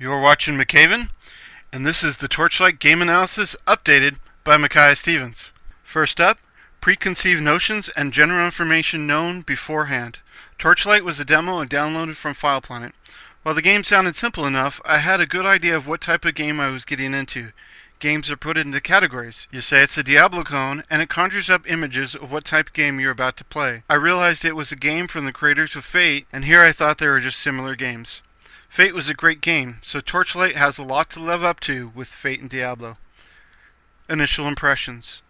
You're watching MikHaven, and this is the Torchlight game analysis updated by Micaiah Stevens. First up, preconceived notions and general information known beforehand. Torchlight was a demo and downloaded from FilePlanet. While the game sounded simple enough, I had a good idea of what type of game I was getting into. Games are put into categories. You say it's a Diablo clone, and it conjures up images of what type of game you're about to play. I realized it was a game from the creators of Fate, and here I thought they were just similar games. Fate was a great game, so Torchlight has a lot to live up to with Fate and Diablo. Initial impressions.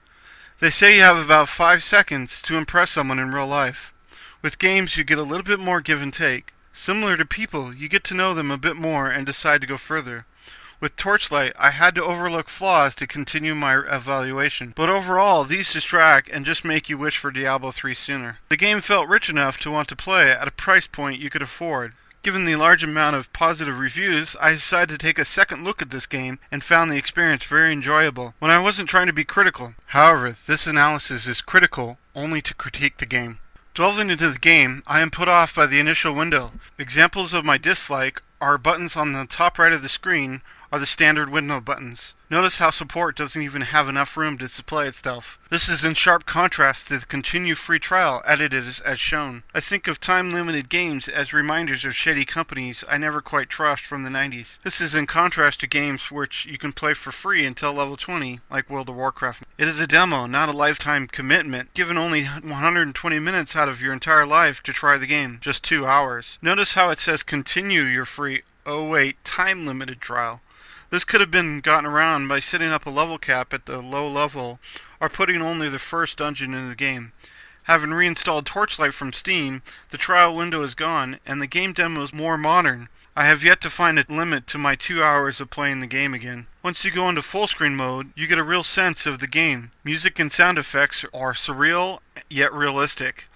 They say you have about 5 seconds to impress someone in real life. With games, you get a little bit more give and take. Similar to people, you get to know them a bit more and decide to go further. With Torchlight, I had to overlook flaws to continue my evaluation, but overall, these distract and just make you wish for Diablo 3 sooner. The game felt rich enough to want to play at a price point you could afford. Given the large amount of positive reviews, I decided to take a second look at this game and found the experience very enjoyable when I wasn't trying to be critical. However, this analysis is critical only to critique the game. Delving into the game, I am put off by the initial window. Examples of my dislike are buttons on the top right of the screen are the standard window buttons. Notice how support doesn't even have enough room to display itself. This is in sharp contrast to the continue free trial edited as shown. I think of time-limited games as reminders of shady companies I never quite trust from the 90s. This is in contrast to games which you can play for free until level 20, like World of Warcraft. It is a demo, not a lifetime commitment, given only 120 minutes out of your entire life to try the game, just 2 hours. Notice how it says continue your free, time-limited trial. This could have been gotten around by setting up a level cap at the low level or putting only the first dungeon in the game. Having reinstalled Torchlight from Steam, the trial window is gone and the game demo is more modern. I have yet to find a limit to my 2 hours of playing the game again. Once you go into full screen mode, you get a real sense of the game. Music and sound effects are surreal yet realistic.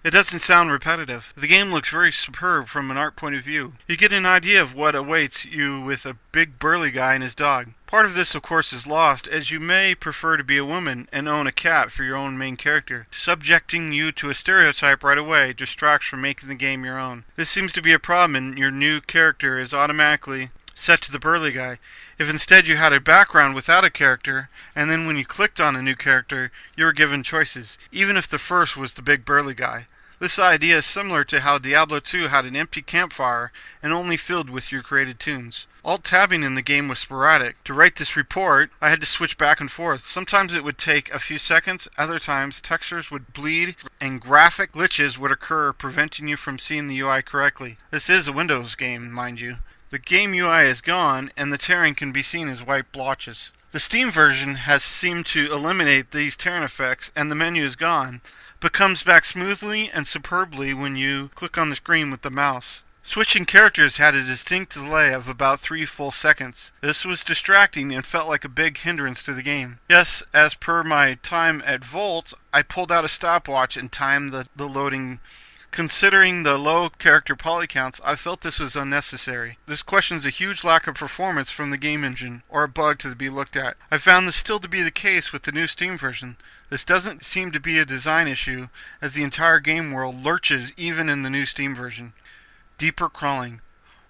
It doesn't sound repetitive. The game looks very superb from an art point of view. You get an idea of what awaits you with a big burly guy and his dog. Part of this, of course, is lost, as you may prefer to be a woman and own a cat for your own main character. Subjecting you to a stereotype right away distracts from making the game your own. This seems to be a problem, and your new character is automatically set to the burly guy. If instead you had a background without a character, and then when you clicked on a new character, you were given choices, even if the first was the big burly guy. This idea is similar to how Diablo 2 had an empty campfire and only filled with your created tunes. Alt-tabbing in the game was sporadic. To write this report, I had to switch back and forth. Sometimes it would take a few seconds, other times textures would bleed and graphic glitches would occur, preventing you from seeing the UI correctly. This is a Windows game, mind you. The game UI is gone, and the tearing can be seen as white blotches. The Steam version has seemed to eliminate these tearing effects, and the menu is gone, but comes back smoothly and superbly when you click on the screen with the mouse. Switching characters had a distinct delay of about 3 full seconds. This was distracting and felt like a big hindrance to the game. Yes, as per my time at Volt, I pulled out a stopwatch and timed the loading. Considering the low character poly counts, I felt this was unnecessary. This questions a huge lack of performance from the game engine, or a bug to be looked at. I found this still to be the case with the new Steam version. This doesn't seem to be a design issue, as the entire game world lurches even in the new Steam version. Deeper crawling.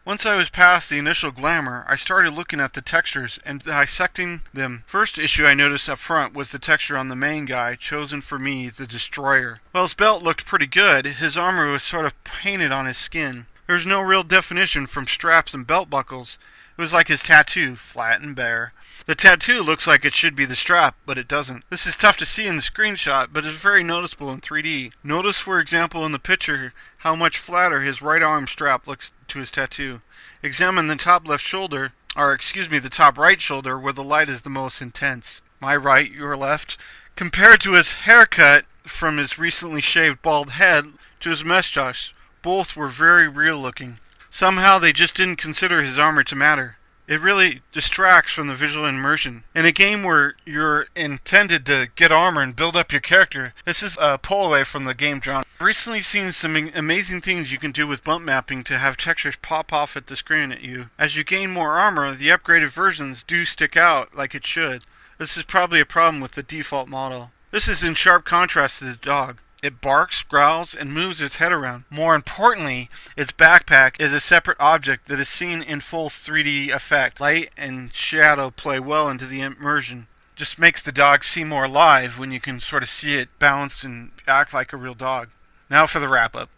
Once I was past the initial glamour, I started looking at the textures and dissecting them. First issue I noticed up front was the texture on the main guy, chosen for me, the Destroyer. While his belt looked pretty good, his armor was sort of painted on his skin. There was no real definition from straps and belt buckles. It was like his tattoo, flat and bare. The tattoo looks like it should be the strap, but it doesn't. This is tough to see in the screenshot, but is very noticeable in 3D. Notice, for example, in the picture, how much flatter his right arm strap looks to his tattoo. Examine the top left shoulder, the top right shoulder, where the light is the most intense. My right, your left. Compared to his haircut from his recently shaved bald head to his mustache, both were very real looking. Somehow they just didn't consider his armor to matter. It really distracts from the visual immersion. In a game where you're intended to get armor and build up your character, this is a pull away from the game genre. I've recently seen some amazing things you can do with bump mapping to have textures pop off at the screen at you. As you gain more armor, the upgraded versions do stick out like it should. This is probably a problem with the default model. This is in sharp contrast to the dog. It barks, growls, and moves its head around. More importantly, its backpack is a separate object that is seen in full 3D effect. Light and shadow play well into the immersion. Just makes the dog seem more alive when you can sort of see it bounce and act like a real dog. Now for the wrap-up.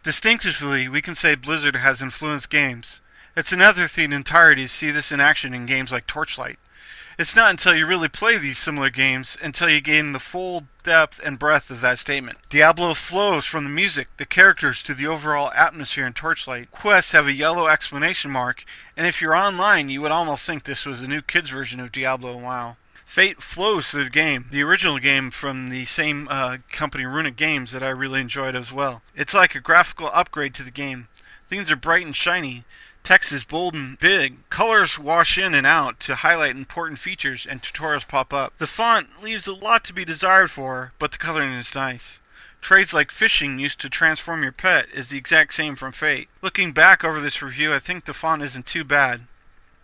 Distinctively, we can say Blizzard has influenced games. It's another thing entirety to see this in action in games like Torchlight. It's not until you really play these similar games until you gain the full depth and breadth of that statement. Diablo flows from the music, the characters, to the overall atmosphere in Torchlight. Quests have a yellow exclamation mark, and if you're online, you would almost think this was a new kids version of Diablo and WoW. Fate flows through the game, the original game from the same company, Runic Games, that I really enjoyed as well. It's like a graphical upgrade to the game. Things are bright and shiny. Text is bold and big. Colors wash in and out to highlight important features, and tutorials pop up. The font leaves a lot to be desired for, but the coloring is nice. Trades like fishing used to transform your pet is the exact same from Fate. Looking back over this review, I think the font isn't too bad.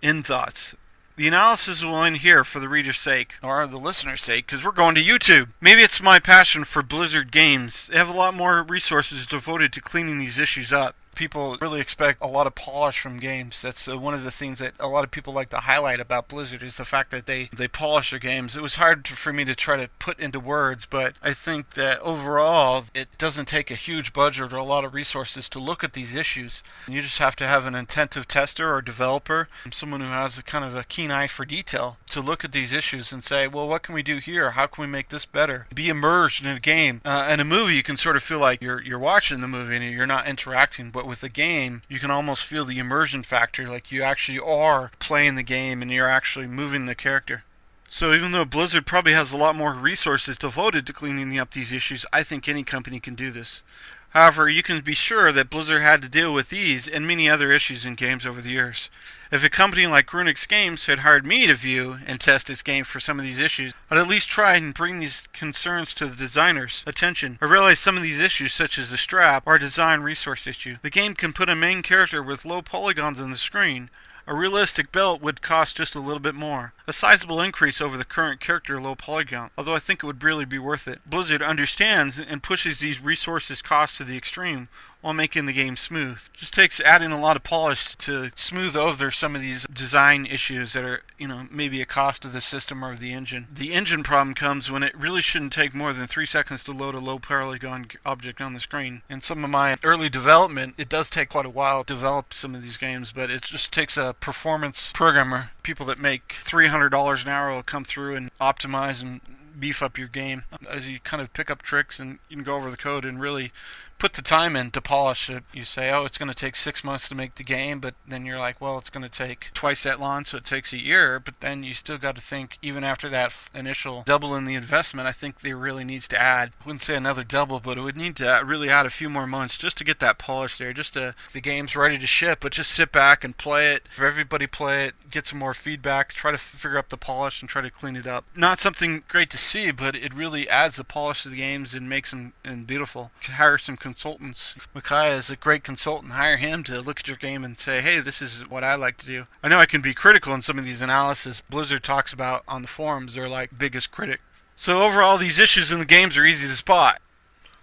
End thoughts. The analysis will end here for the reader's sake, or the listener's sake, because we're going to YouTube. Maybe it's my passion for Blizzard games. They have a lot more resources devoted to cleaning these issues up. People really expect a lot of polish from games. That's one of the things that a lot of people like to highlight about Blizzard is the fact that they polish their games. It was hard for me to try to put into words, but I think that overall it doesn't take a huge budget or a lot of resources to look at these issues. You just have to have an attentive tester or developer, someone who has a kind of a keen eye for detail to look at these issues and say, well, what can we do here? How can we make this better? Be immersed in a game. In a movie, you can sort of feel like you're watching the movie and you're not interacting, but with the game, you can almost feel the immersion factor, like you actually are playing the game and you're actually moving the character. So even though Blizzard probably has a lot more resources devoted to cleaning up these issues, I think any company can do this. However, you can be sure that Blizzard had to deal with these and many other issues in games over the years. If a company like Runic Games had hired me to view and test its game for some of these issues, I'd at least try and bring these concerns to the designer's attention. I realize some of these issues, such as the strap, are a design resource issue. The game can put a main character with low polygons on the screen. A realistic belt would cost just a little bit more. A sizable increase over the current character low polygon, although I think it would really be worth it. Blizzard understands and pushes these resources costs to the extreme while making the game smooth. Just takes adding a lot of polish to smooth over some of these design issues that are, maybe a cost of the system or of the engine. The engine problem comes when it really shouldn't take more than 3 seconds to load a low polygon object on the screen. In some of my early development, it does take quite a while to develop some of these games, but it just takes a performance programmer, people that make $300 an hour will come through and optimize and beef up your game as you kind of pick up tricks and you can go over the code and really put the time in to polish it. You say, oh, it's going to take 6 months to make the game, but then you're like, well, it's going to take twice that long, so it takes a year. But then you still got to think, even after that initial double in the investment, I think there really needs to add, I wouldn't say another double, but it would need to really add a few more months just to get that polish there, just to, the game's ready to ship, but just sit back and play it, have everybody play it, get some more feedback, try to figure out the polish and try to clean it up. Not something great to see, but it really adds the polish to the games and makes them beautiful. Hire some consultants. Micaiah is a great consultant. Hire him to look at your game and say, hey, this is what I like to do. I know I can be critical in some of these analysis Blizzard talks about on the forums. They're like biggest critic. So overall, these issues in the games are easy to spot.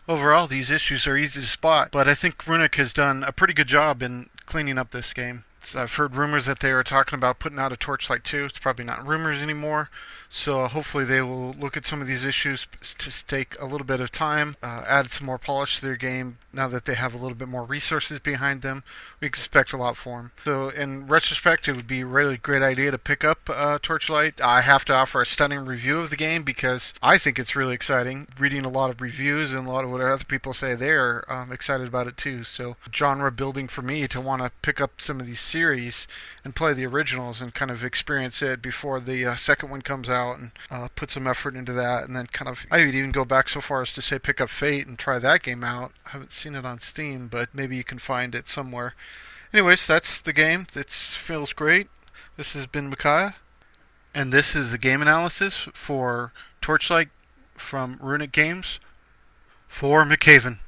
But I think Runic has done a pretty good job in cleaning up this game. I've heard rumors that they are talking about putting out a Torchlight 2. It's probably not rumors anymore. So hopefully they will look at some of these issues to take a little bit of time, add some more polish to their game. Now that they have a little bit more resources behind them, we expect a lot for them. So in retrospect, it would be a really great idea to pick up Torchlight. I have to offer a stunning review of the game because I think it's really exciting. Reading a lot of reviews and a lot of what other people say, they're excited about it too. So genre building for me to want to pick up some of these series and play the originals and kind of experience it before the second one comes out and put some effort into that, and then kind of, I would even go back so far as to say pick up Fate and try that game out. I haven't seen it on Steam, but maybe you can find it somewhere. Anyways, that's the game. It feels great. This has been Micaiah, and this is the game analysis for Torchlight from Runic Games for MikHaven.